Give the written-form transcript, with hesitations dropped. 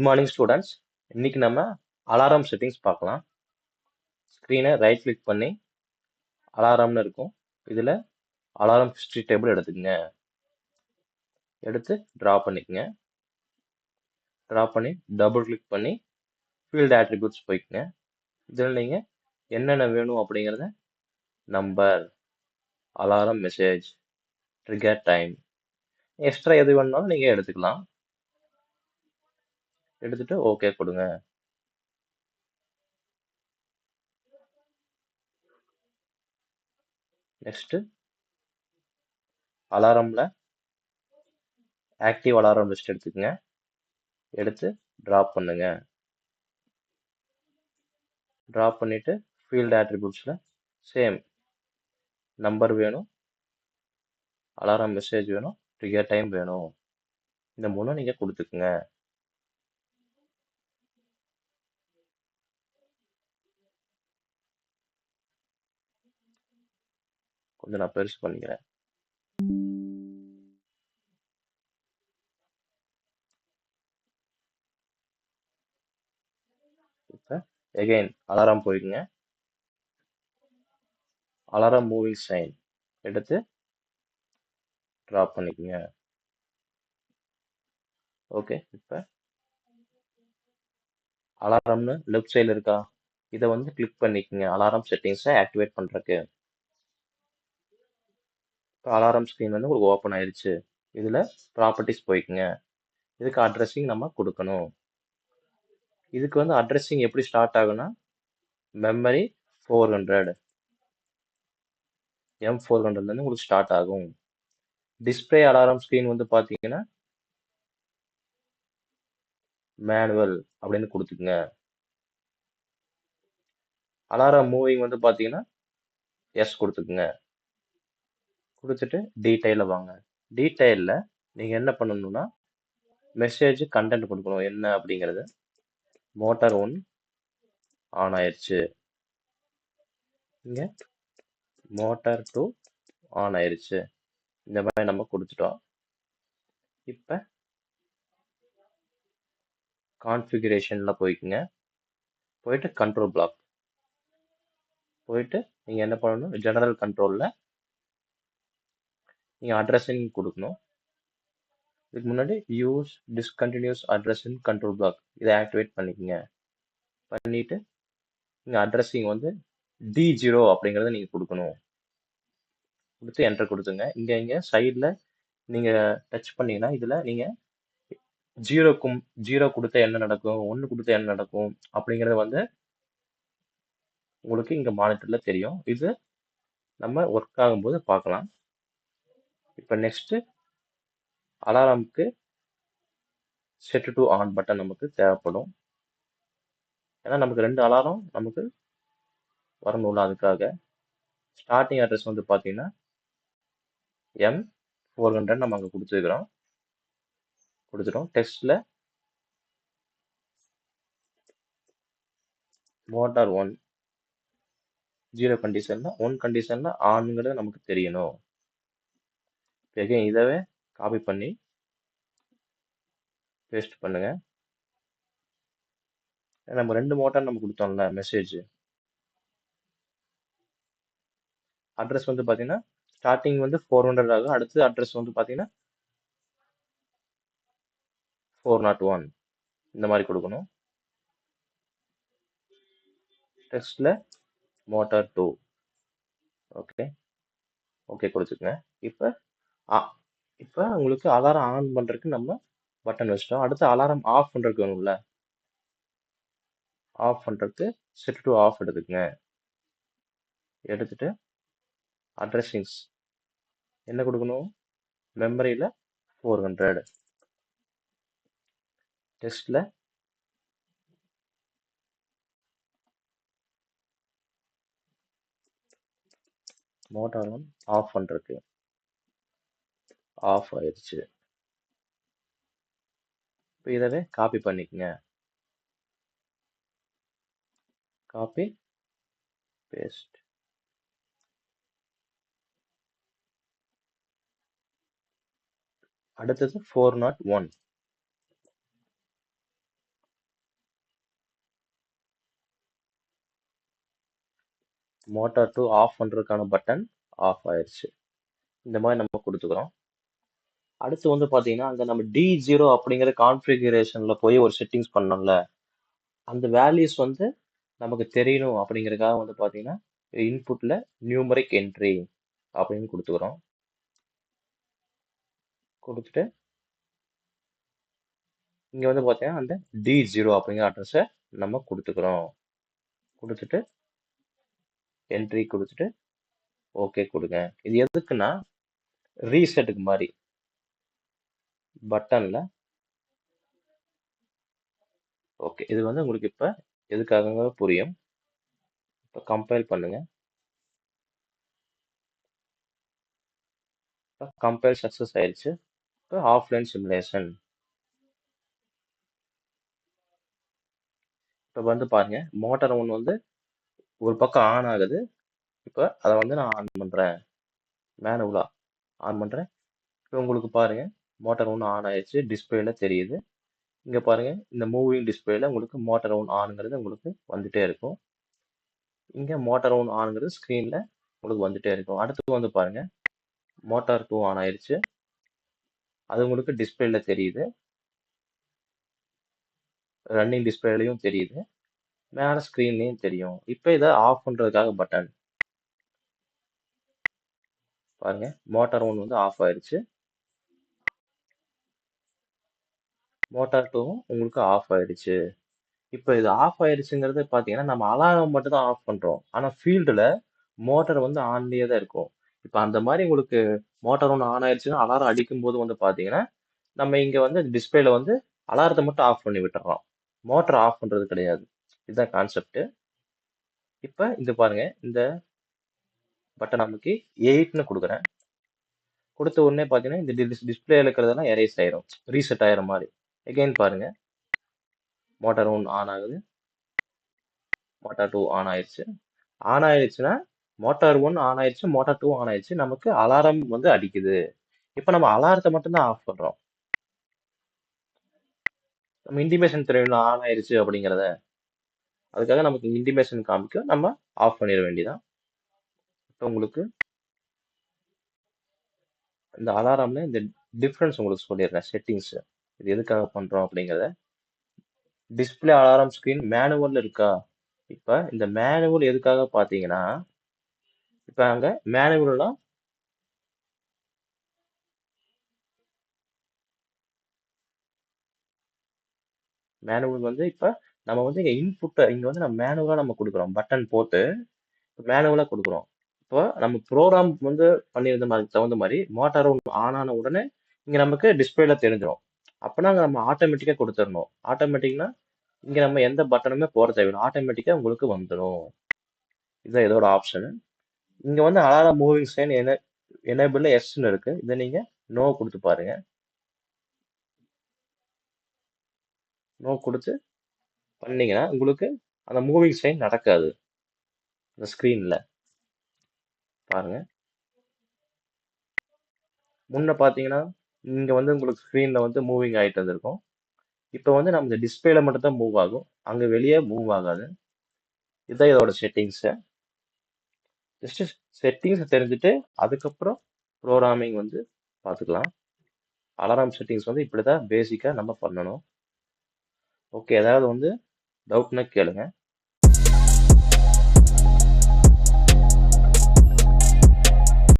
Good morning students. இன்னைக்கு நம்ம alarm settings பார்க்கலாம். ஸ்க்ரீனை ரைட் கிளிக் பண்ணி அலாரம்னு இருக்கும். இதில் அலாரம் ஹிஸ்ட்ரி டேபிள் எடுத்துக்கங்க. எடுத்து ட்ரா பண்ணிக்கங்க. ட்ரா பண்ணி டபுள் கிளிக் பண்ணி ஃபீல்டு ஆட்ரிபியூட்ஸ் போய்க்குங்க. இதில் நீங்கள் என்னென்ன வேணும் அப்படிங்கிறத number, alarm message, trigger time, extra எது வேணுனாலும் நீங்கள் எடுத்துக்கலாம். எடுத்துட்டு ஓகே கொடுங்க. நெக்ஸ்ட் அலாரம்ல ஆக்டிவ் அலாரம் லிஸ்ட் எடுத்துக்கங்க. எடுத்து ட்ராப் பண்ணுங்க. ட்ராப் பண்ணிட்டு ஃபீல்டு ஆட்ரிபியூட்ஸில் சேம் நம்பர் வேணும், அலாரம் மெசேஜ் வேணும், ட்ரிகர் டைம் வேணும். இந்த மூணும் நீங்கள் கொடுத்துக்குங்க. கொஞ்சம் நான் பெருசு பண்ணிக்கிறேன். இப்போ எகைன் அலாரம் போயிடுங்க. அலாரம் மூவிங் சைன் எடுத்து ட்ராப் பண்ணிக்கோங்க. ஓகே, இப்போ அலாரம்னு லெஃப்ட் சைடில் இருக்கா, இதை வந்து கிளிக் பண்ணிக்கோங்க அலாரம் செட்டிங்ஸை ஆக்டிவேட் பண்ணுறக்கு. இப்போ அலாரம் ஸ்க்ரீன் வந்து உங்களுக்கு ஓப்பன் ஆயிடுச்சு. இதில் ப்ராப்பர்ட்டிஸ் போய்க்குங்க. இதுக்கு அட்ரஸிங் நம்ம கொடுக்கணும். இதுக்கு வந்து அட்ரஸிங் எப்படி ஸ்டார்ட் ஆகுனா மெமரி 400 M400 உங்களுக்கு ஸ்டார்ட் ஆகும். டிஸ்பிளே அலாரம் ஸ்க்ரீன் வந்து பார்த்தீங்கன்னா மேனுவல் அப்படின்னு கொடுத்துக்குங்க. அலாரம் மூவிங் வந்து பார்த்தீங்கன்னா எஸ் கொடுத்துக்குங்க. கொடுத்துட்டு டீட்டெயிலில் வாங்க. டீட்டெயிலில் நீங்கள் என்ன பண்ணணும்னா மெசேஜ் கண்டென்ட் கொடுக்கணும். என்ன அப்படிங்கிறது மோட்டார் 1 ஆன் ஆயிடுச்சு, இங்கே மோட்டார் 2 ஆன் ஆயிடுச்சு. இந்த மாதிரி நம்ம கொடுத்துட்டோம். இப்போ கான்ஃபிகரேஷனில் போய்க்குங்க. போயிட்டு கண்ட்ரோல் பிளாக் போயிட்டு நீங்கள் என்ன பண்ணணும், ஜெனரல் கண்ட்ரோலில் நீங்கள் அட்ரஸிங் கொடுக்கணும். இதுக்கு முன்னாடி use discontinuous address in control block இதை ஆக்டிவேட் பண்ணிக்கோங்க. பண்ணிட்டு நீங்கள் அட்ரஸிங் வந்து D0 அப்படிங்கிறத நீங்கள் கொடுக்கணும். கொடுத்து என்டர் கொடுத்துங்க. இங்கே சைடில் நீங்கள் டச் பண்ணீங்கன்னா இதில் நீங்கள் ஜீரோ கொடுத்தா என்ன நடக்கும், 1 கொடுத்தா என்ன நடக்கும் அப்படிங்கிறது வந்து உங்களுக்கு இங்கே மானிட்டரில் தெரியும். இது நம்ம ஒர்க் ஆகும்போது பார்க்கலாம். இப்போ நெக்ஸ்ட்டு அலாரமுக்கு செட் டு ஆன் பட்டன் நமக்கு தேவைப்படும். ஏன்னா நமக்கு 2 அலாரம் நமக்கு வரணும்ல, அதுக்காக ஸ்டார்டிங் அட்ரஸ் வந்து பார்த்தீங்கன்னா M400 நம்ம அங்கே கொடுத்துருக்குறோம். டெக்ஸ்டில் மோட்டார் 1 0 கண்டிஷனில் 1 கண்டிஷனில் ஆன்ங்கிறது நமக்கு தெரியணும். எகைன் இதவே காப்பி பண்ணி பேஸ்ட் பண்ணுங்க. நம்ம 2 மோட்டார் நம்ம கொடுத்தோம்ல மெசேஜ் அட்ரஸ் வந்து பார்த்தீங்கன்னா ஸ்டார்டிங் வந்து 400 ஆகும். அடுத்து அட்ரஸ் வந்து பார்த்தீங்கன்னா 401 இந்த மாதிரி கொடுக்கணும். டெக்ஸ்டில் மோட்டார் 2 ஓகே ஓகே கொடுத்துக்கங்க. இப்போ உங்களுக்கு அலாரம் ஆன் பண்ணுறதுக்கு நம்ம பட்டன் வச்சிட்டோம். அடுத்து அலாரம் ஆஃப் பண்ணுறதுக்கு வேணும்ல, ஆஃப் பண்ணுறதுக்கு செட் டு ஆஃப் எடுத்துக்கங்க. எடுத்துட்டு அட்ரஸிங்ஸ் என்ன கொடுக்கணும், மெமரியில் 400, டெஸ்ட்டில் மோட்டார் 1 ஆஃப் பண்ணுறதுக்கு ஆஃப் ஆயிடுச்சு. இப்போ இதவே காப்பி பண்ணிக்கங்க. Copy paste. அடுத்தது 401 மோட்டார் 2 ஆஃப் பண்றதுக்கான பட்டன் ஆஃப் ஆயிடுச்சு. இந்த மாதிரி நம்ம கொடுத்துக்கிறோம். அடுத்து வந்து பாத்தீங்கன்னா அங்க நம்ம D0 அப்படிங்கிற கான்ஃபிகரேஷன்ல போய் ஒரு செட்டிங்ஸ் பண்ணோம்ல, அந்த வேல்யூஸ் வந்து நமக்கு தெரியணும் அப்படிங்கறதுக்காக வந்து பாத்தீங்கன்னா இன்புட்ல நியூமரிக் என்ட்ரி அப்படின்னு கொடுத்துக்கிறோம். கொடுத்துட்டு இங்க வந்து பாத்தீங்கன்னா அந்த D0 அப்படிங்கிற அட்ரஸை நம்ம கொடுத்துக்கிறோம். கொடுத்துட்டு என்ட்ரி கொடுத்துட்டு ஓகே கொடுங்க. இது எதுக்குன்னா ரீசெட்டுக்கு மாதிரி பட்டன்ல. ஓகே, இது வந்து உங்களுக்கு இப்ப எதுக்காக புரியும். இப்ப கம்பைல் பண்ணுங்க. கம்பைல் சக்சஸ் ஆயிடுச்சு. இப்போ ஆஃப்லைன் சிமுலேஷன். இப்போ வந்து பாருங்க, மோட்டார் 1 வந்து ஒரு பக்கம் ஆன் ஆகுது. இப்போ அதை வந்து நான் ஆன் பண்றேன், மேனுவலா ஆன் பண்றேன். இப்போ உங்களுக்கு பாருங்க மோட்டார் 1 ஆன் ஆயிடுச்சு, டிஸ்பிளேல தெரியுது. இங்க பாருங்க இந்த மூவிங் டிஸ்பிளேல உங்களுக்கு மோட்டார் 1 ஆனுங்கிறது உங்களுக்கு வந்துட்டே இருக்கும். இங்க மோட்டார் 1 ஆனுங்கிறது ஸ்கிரீன்ல உங்களுக்கு வந்துட்டே இருக்கும். அடுத்து வந்து பாருங்க மோட்டார் 2 ஆன் ஆயிடுச்சு, அது உங்களுக்கு டிஸ்பிளேல தெரியுது, ரன்னிங் டிஸ்பிளேலையும் தெரியுது, மேல ஸ்கிரீன்லயும் தெரியும். இப்போ இதை ஆஃப் பண்றதுக்காக பட்டன் பாருங்க, மோட்டார் 1 வந்து ஆஃப் ஆயிடுச்சு, மோட்டார் 2 உங்களுக்கு ஆஃப் ஆயிடுச்சு. இப்போ இது ஆஃப் ஆயிடுச்சுங்கிறது பாத்தீங்கன்னா நம்ம அலாரம் மட்டும் தான் ஆஃப் பண்றோம், ஆனா ஃபீல்டுல மோட்டார் வந்து ஆன்லயே தான் இருக்கும். இப்போ அந்த மாதிரி உங்களுக்கு மோட்டார் 1 ஆன் ஆயிடுச்சுன்னா அலாரம் அடிக்கும் போது வந்து பாத்தீங்கன்னா நம்ம இங்க வந்து டிஸ்பிளேல வந்து அலாரத்தை மட்டும் ஆஃப் பண்ணி விட்டுறோம், மோட்டார் ஆஃப் பண்றது கிடையாது. இதுதான் கான்செப்ட். இப்ப இந்த பாருங்க, இந்த பட்டன் நமக்கு 8ன்னு கொடுக்குறேன். கொடுத்த உடனே பாத்தீங்கன்னா இந்த டிஸ்பிளேல இருக்கிறதெல்லாம் எரேஸ் ஆயிரும், ரீசெட் ஆயிரும் மாதிரி. எகைன் பாருங்க, மோட்டார் 1 ஆன் ஆகுது, மோட்டார் 2 ஆன் ஆயிடுச்சு. ஆன் ஆயிடுச்சுன்னா மோட்டார் 1 ஆன் ஆயிடுச்சு, மோட்டார் 2 ஆன் ஆயிடுச்சு, நமக்கு அலாரம் வந்து அடிக்குது. இப்ப நம்ம அலாரத்தை மட்டும் தான் ஆஃப் பண்றோம். நம்ம இன்டிமேஷன் தெரியும் ஆன் ஆயிடுச்சு அப்படிங்கிறத, அதுக்காக நமக்கு இன்டிமேஷன் காமிக்க நம்ம ஆஃப் பண்ணிட வேண்டியதான். இப்போ உங்களுக்கு இந்த அலாரம்ல இந்த டிஃபரன்ஸ் உங்களுக்கு சொல்லிடுறேன், செட்டிங்ஸ் இது எதுக்காக பண்றோம் அப்படிங்கிறத. டிஸ்பிளே அலாரம் ஸ்கிரீன் மேனுவல் இருக்கா? இப்ப இந்த மேனுவல் எதுக்காக பாத்தீங்கன்னா, இப்ப அங்க மேனுவல்லாம் மேனுவல் வந்து இப்ப நம்ம வந்து இங்க இன்புட்டை இங்க வந்து நம்ம மேனுவலா நம்ம கொடுக்குறோம், பட்டன் போட்டு மேனுவலா கொடுக்குறோம். இப்போ நம்ம ப்ரோக்ராம் வந்து பண்ணியிருந்த மாதிரி தகுந்த மாதிரி மோட்டார் ஆன் ஆன உடனே இங்க நமக்கு டிஸ்பிளேல தெரிஞ்சிடும். அப்பனா நம்ம ஆட்டோமேட்டிக்கா கொடுத்துடணும். ஆட்டோமேட்டிக்னா இங்க நம்ம எந்த பட்டனுமே போட தேவையில்லை, ஆட்டோமேட்டிக்கா உங்களுக்கு வந்துடும். இதுதான் இதோட ஆப்ஷன். இங்க வந்து அலாரம் மூவிங் சைன் எனேபிள் எஸ்ன்னு இருக்கு, இதை நீங்க நோ கொடுத்து பாருங்க. நோ கொடுத்து பண்ணீங்கன்னா உங்களுக்கு அந்த மூவிங் சைன் நடக்காது இந்த ஸ்கிரீன்ல. பாருங்க, முன்ன பாத்தீங்கன்னா இங்க வந்து உங்களுக்கு ஸ்கிரீன்ல வந்து மூவிங் ஆயிட்டு இருந்திருக்கும். இப்போ வந்து நம்ம இந்த டிஸ்பிளேல மட்டும் தான் மூவ் ஆகும், அங்க வெளியே மூவ் ஆகாது. இதுதான் இதோட செட்டிங்ஸ். ஜஸ்ட் செட்டிங்ஸ் தெரிஞ்சுட்டு அதுக்கப்புறம் ப்ரோக்ராமிங் வந்து பார்த்துக்கலாம். அலாரம் செட்டிங்ஸ் வந்து இப்படிதான் பேசிக்கா நம்ம பண்ணணும். ஓகே, ஏதாவது வந்து டவுட்னா கேளுங்க.